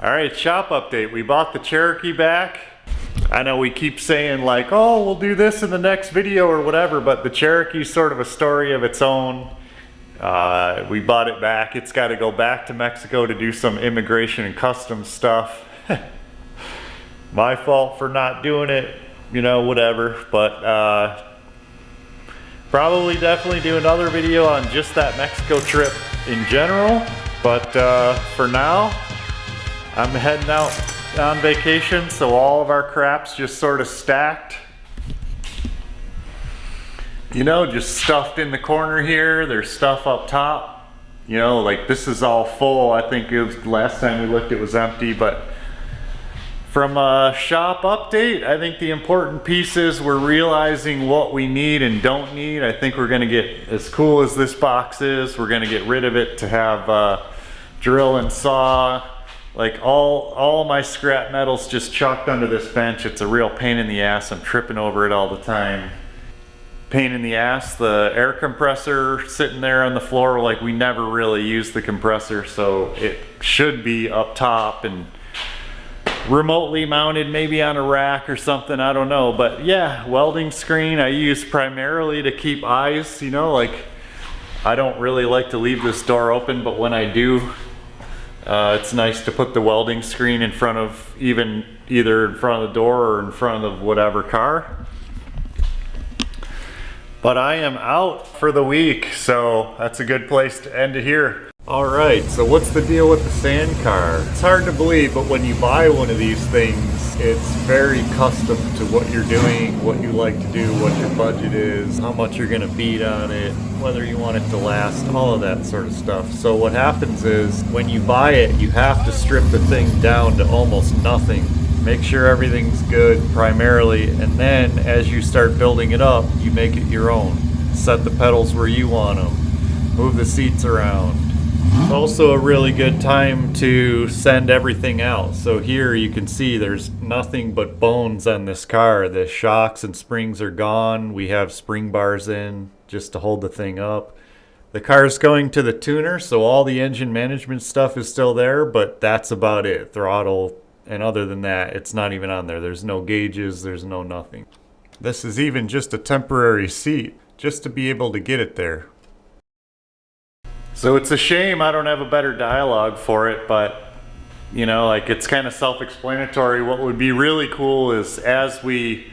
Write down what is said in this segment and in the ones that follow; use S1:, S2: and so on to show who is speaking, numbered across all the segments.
S1: Alright, shop update. We bought the Cherokee back. I know we keep saying like, oh, we'll do this in the next video or whatever, but the Cherokee's sort of a story of its own. We bought it back. It's got to go back to Mexico to do some immigration and customs stuff. My fault for not doing it, you know, whatever. But probably definitely do another video on just that Mexico trip in general. But for now, I'm heading out on vacation, so all of our crap's just sort of stacked. You know, just stuffed in the corner here. There's stuff up top. You know, like this is all full. I think it was last time we looked it was empty, but from a shop update, I think the important piece is we're realizing what we need and don't need. I think we're gonna get, as cool as this box is, we're gonna get rid of it to have drill and saw. Like all my scrap metal's just chucked under this bench. It's a real pain in the ass. I'm tripping over it all the time. Pain in the ass, the air compressor sitting there on the floor, like we never really use the compressor, so it should be up top and remotely mounted, maybe on a rack or something, I don't know. But yeah, welding screen I use primarily to keep eyes, you know, like I don't really like to leave this door open, but when I do, it's nice to put the welding screen in front of, either in front of the door or in front of whatever car. But I am out for the week, so that's a good place to end it here. Alright, so what's the deal with the sand car? It's hard to believe, but when you buy one of these things, it's very custom to what you're doing, what you like to do, what your budget is, how much you're gonna beat on it, whether you want it to last, all of that sort of stuff. So what happens is, when you buy it, you have to strip the thing down to almost nothing. Make sure everything's good primarily, and then as you start building it up, you make it your own. Set the pedals where you want them, move the seats around. It's also a really good time to send everything out. So here you can see there's nothing but bones on this car. The shocks and springs are gone. We have spring bars in just to hold the thing up. The car's going to the tuner, so all the engine management stuff is still there, but that's about it. Throttle, and other than that, it's not even on there. There's no gauges, there's no nothing. This is even just a temporary seat, just to be able to get it there. So it's a shame I don't have a better dialogue for it, but you know, like it's kind of self-explanatory. What would be really cool is as we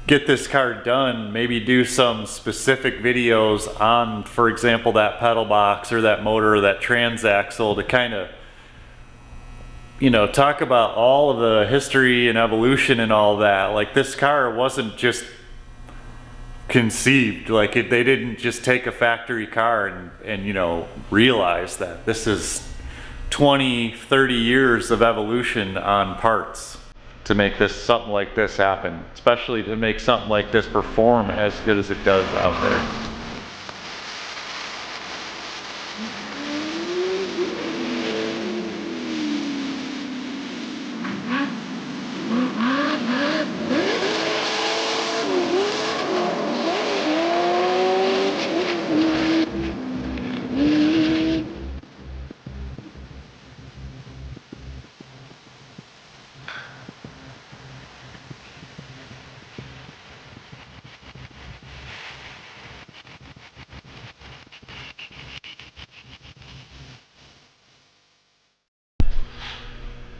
S1: get this car done, maybe do some specific videos on, for example, that pedal box or that motor or that transaxle to kind of, you know, talk about all of the history and evolution and all that. Like this car wasn't just conceived, like they didn't just take a factory car and you know, realize that this is 20-30 years of evolution on parts to make this something like this happen, especially to make something like this perform as good as it does out there.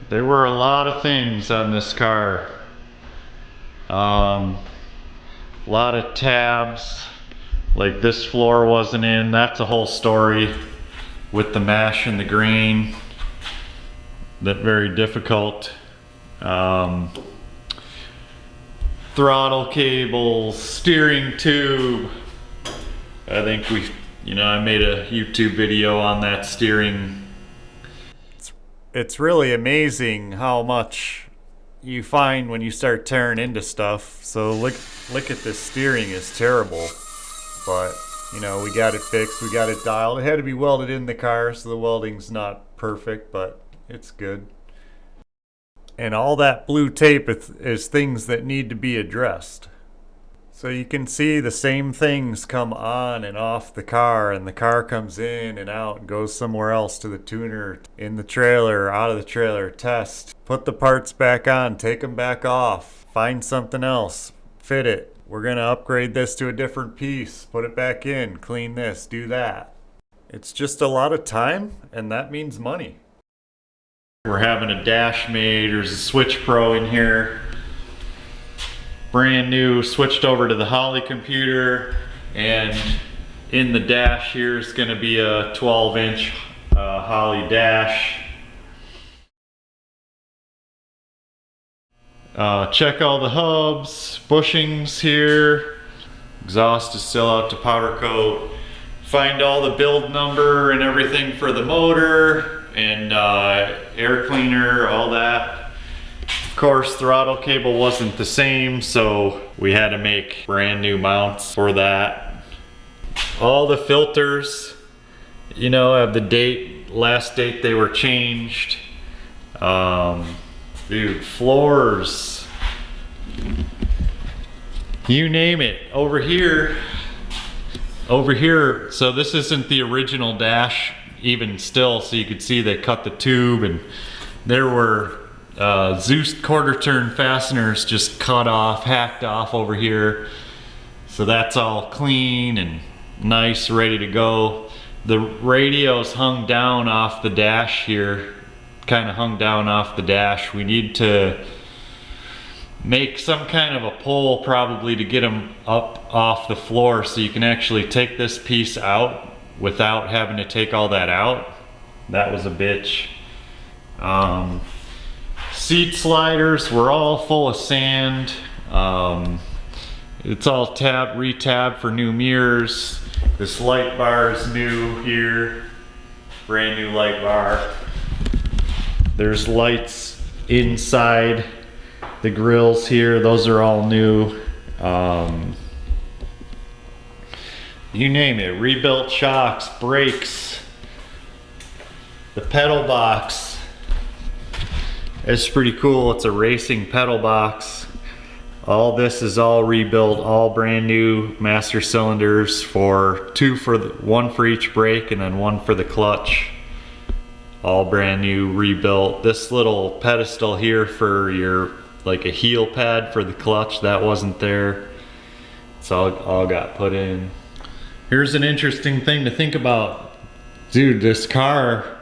S1: There were a lot of things on this car. A lot of tabs, like this floor wasn't in. That's a whole story with the mash and the grain. That very difficult. Throttle cables, steering tube. I think I made a YouTube video on that steering. It's really amazing how much you find when you start tearing into stuff. So look at this steering is terrible, but you know, we got it fixed, we got it dialed. It had to be welded in the car, so the welding's not perfect, but it's good. And all that blue tape is things that need to be addressed. So you can see the same things come on and off the car, and the car comes in and out and goes somewhere else to the tuner, in the trailer, out of the trailer, test, put the parts back on, take them back off, find something else, fit it. We're gonna upgrade this to a different piece, put it back in, clean this, do that. It's just a lot of time, and that means money. We're having a dash made. There's a Switch Pro in here. Brand new, switched over to the Holly computer, and in the dash here is going to be a 12-inch Holly dash. Check all the hubs, bushings here. Exhaust is still out to powder coat. Find all the build number and everything for the motor and air cleaner, all that. Of course, throttle cable wasn't the same, so we had to make brand new mounts for that. All the filters, you know, have the date, last date they were changed. Dude, floors, you name it. Over here, so this isn't the original dash even still, so you could see they cut the tube, and there were Zeus quarter turn fasteners just cut off, hacked off over here. So that's all clean and nice, ready to go. The radio's hung down off the dash here, kind of hung down off the dash. We need to make some kind of a pole probably to get them up off the floor so you can actually take this piece out without having to take all that out. That was a bitch. Seat sliders were all full of sand. It's all re-tabbed for new mirrors. This light bar is new here. Brand new light bar. There's lights inside the grills here. Those are all new. You name it. Rebuilt shocks, brakes, the pedal box. It's pretty cool. It's a racing pedal box. All this is all rebuilt, all brand new master cylinders for one for each brake and then one for the clutch. All brand new, rebuilt. This little pedestal here for your, like a heel pad for the clutch, that wasn't there. It's all got put in. Here's an interesting thing to think about. Dude, this car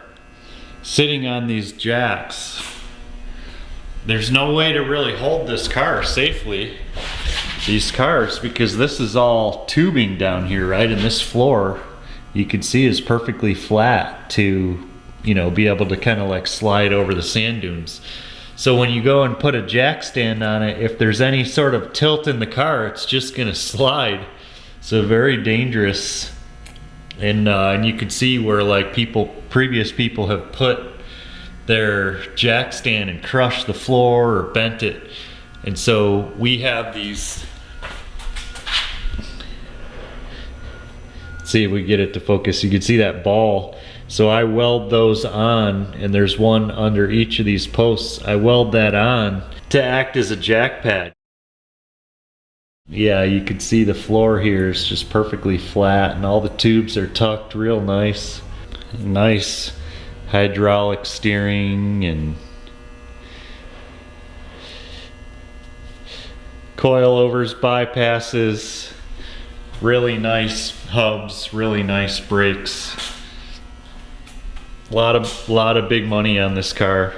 S1: sitting on these jacks. There's no way to really hold this car safely, these cars, because this is all tubing down here, right? And this floor, you can see, is perfectly flat to, you know, be able to kind of like slide over the sand dunes. So when you go and put a jack stand on it, if there's any sort of tilt in the car, it's just gonna slide. So very dangerous. And you can see where like previous people have put their jack stand and crushed the floor or bent it. And so we have these, let's see if we get it to focus. You can see that ball. So I weld those on, and there's one under each of these posts. I weld that on to act as a jack pad. Yeah, you can see the floor here is just perfectly flat, and all the tubes are tucked real nice. Nice hydraulic steering and coilovers, bypasses, really nice hubs, really nice brakes. A lot of big money on this car.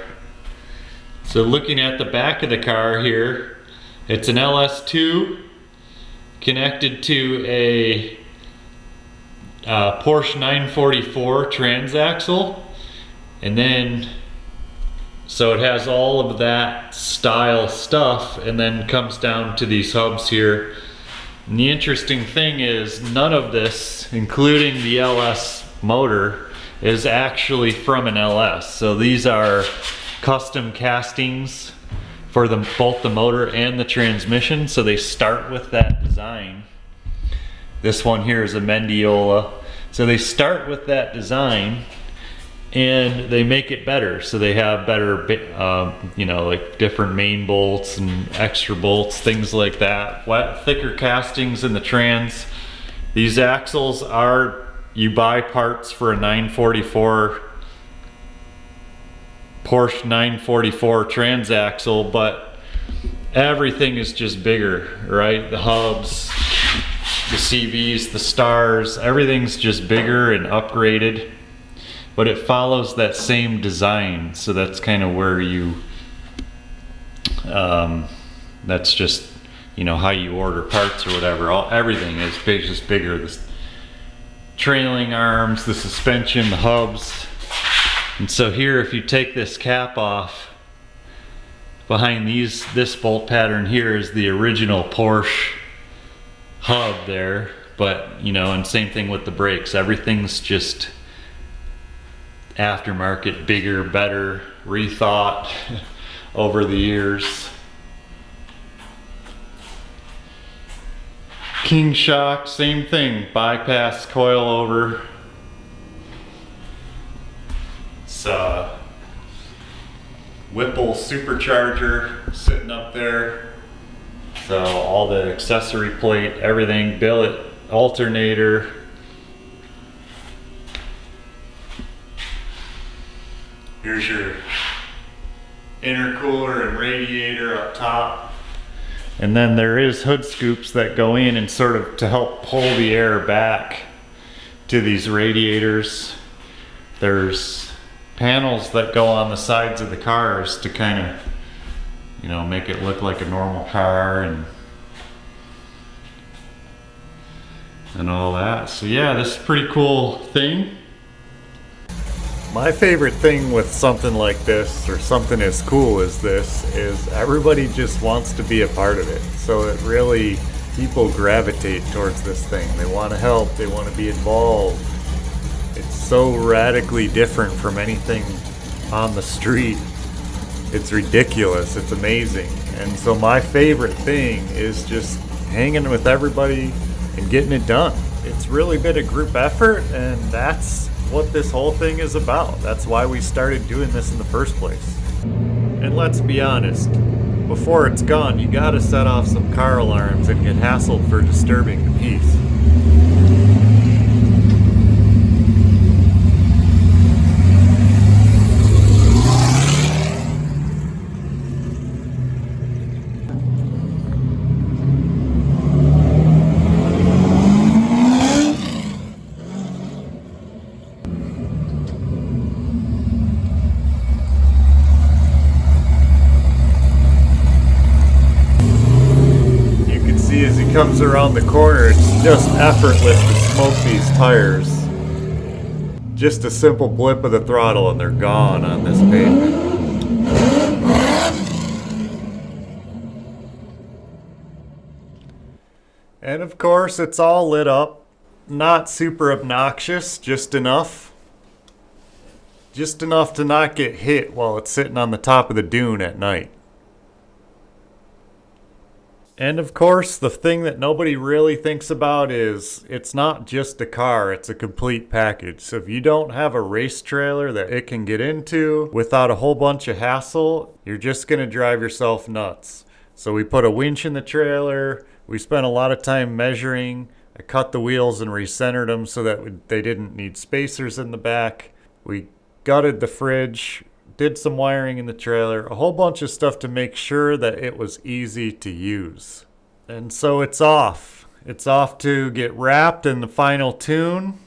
S1: So looking at the back of the car here, it's an LS2 connected to a Porsche 944 transaxle. And then, so it has all of that style stuff, and then comes down to these hubs here. And the interesting thing is, none of this, including the LS motor, is actually from an LS. So these are custom castings for both the motor and the transmission. So they start with that design. This one here is a Mendiola. So they start with that design, and they make it better. So they have better, you know, like different main bolts and extra bolts, things like that. Thicker castings in the trans. These axles are, you buy parts for a 944 Porsche 944 transaxle, but everything is just bigger, right? The hubs, the CVs, the stars, everything's just bigger and upgraded, but it follows that same design. So that's kind of where you, that's just, you know, how you order parts or whatever. Everything is just bigger. The trailing arms, the suspension, the hubs. And so here, if you take this cap off, behind this bolt pattern here is the original Porsche hub there. But, you know, and same thing with the brakes. Everything's just aftermarket, bigger, better, rethought over the years. King shock, same thing, bypass coilover. It's Whipple Supercharger sitting up there. So all the accessory plate, everything, billet, alternator. Here's your intercooler and radiator up top. And then there is hood scoops that go in and sort of to help pull the air back to these radiators. There's panels that go on the sides of the cars to kind of, you know, make it look like a normal car and all that. So yeah, this is a pretty cool thing. My favorite thing with something like this, or something as cool as this, is everybody just wants to be a part of it. So it really, people gravitate towards this thing. They want to help, they want to be involved. It's so radically different from anything on the street. It's ridiculous, it's amazing. And so my favorite thing is just hanging with everybody and getting it done. It's really been a group effort, and that's what this whole thing is about. That's why we started doing this in the first place. And let's be honest, before it's gone, you gotta set off some car alarms and get hassled for disturbing the peace. As he comes around the corner, it's just effortless to smoke these tires. Just a simple blip of the throttle and they're gone on this pavement. And of course, it's all lit up. Not super obnoxious, just enough. Just enough to not get hit while it's sitting on the top of the dune at night. And of course, the thing that nobody really thinks about is it's not just a car, it's a complete package. So if you don't have a race trailer that it can get into without a whole bunch of hassle, you're just gonna drive yourself nuts. So we put a winch in the trailer, we spent a lot of time measuring. I cut the wheels and recentered them so that they didn't need spacers in the back. We gutted the fridge, did some wiring in the trailer, a whole bunch of stuff to make sure that it was easy to use. And so it's off. It's off to get wrapped in the final tune,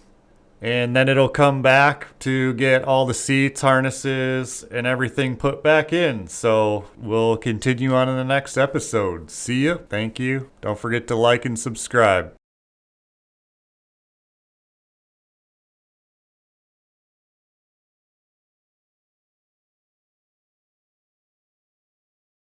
S1: and then it'll come back to get all the seats, harnesses, and everything put back in. So we'll continue on in the next episode. See ya. Thank you. Don't forget to like and subscribe.